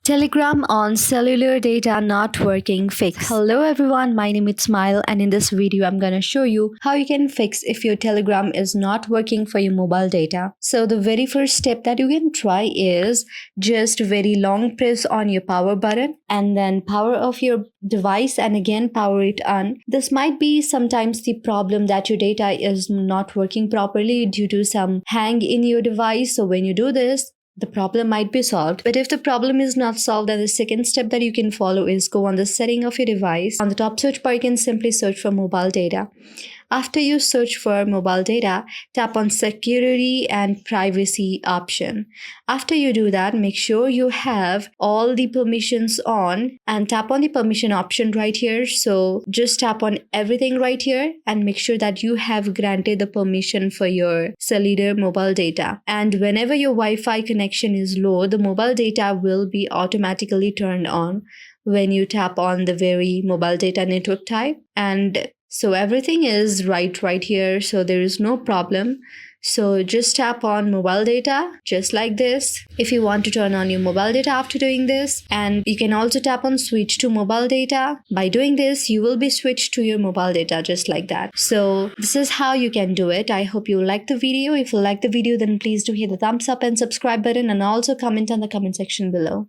Telegram on cellular data not working fix. Hello everyone, my name is Smile and in this video I'm gonna show you how you can fix if your Telegram is not working for your mobile data. So the very first step that you can try is just very long press on your power button and then power off your device and again power it on. This might be sometimes the problem that your data is not working properly due to some hang in your device. So when you do this, the problem might be solved. But if the problem is not solved, then the second step that you can follow is go on the setting of your device. On the top search bar, you can simply search for mobile data. After you search for mobile data, tap on security and privacy option. After you do that, make sure you have all the permissions on and tap on the permission option right here. So just tap on everything right here and make sure that you have granted the permission for your cellular mobile data. And whenever your Wi-Fi connection is low, the mobile data will be automatically turned on when you tap on the very mobile data network type. And so everything is right here, so there is no problem. So just tap on mobile data just like this if you want to turn on your mobile data after doing this. And you can also tap on switch to mobile data. By doing this, you will be switched to your mobile data just like that. So this is how you can do it. I hope you like the video. If you like the video, then please do hit the thumbs up and subscribe button and also comment on the comment section below.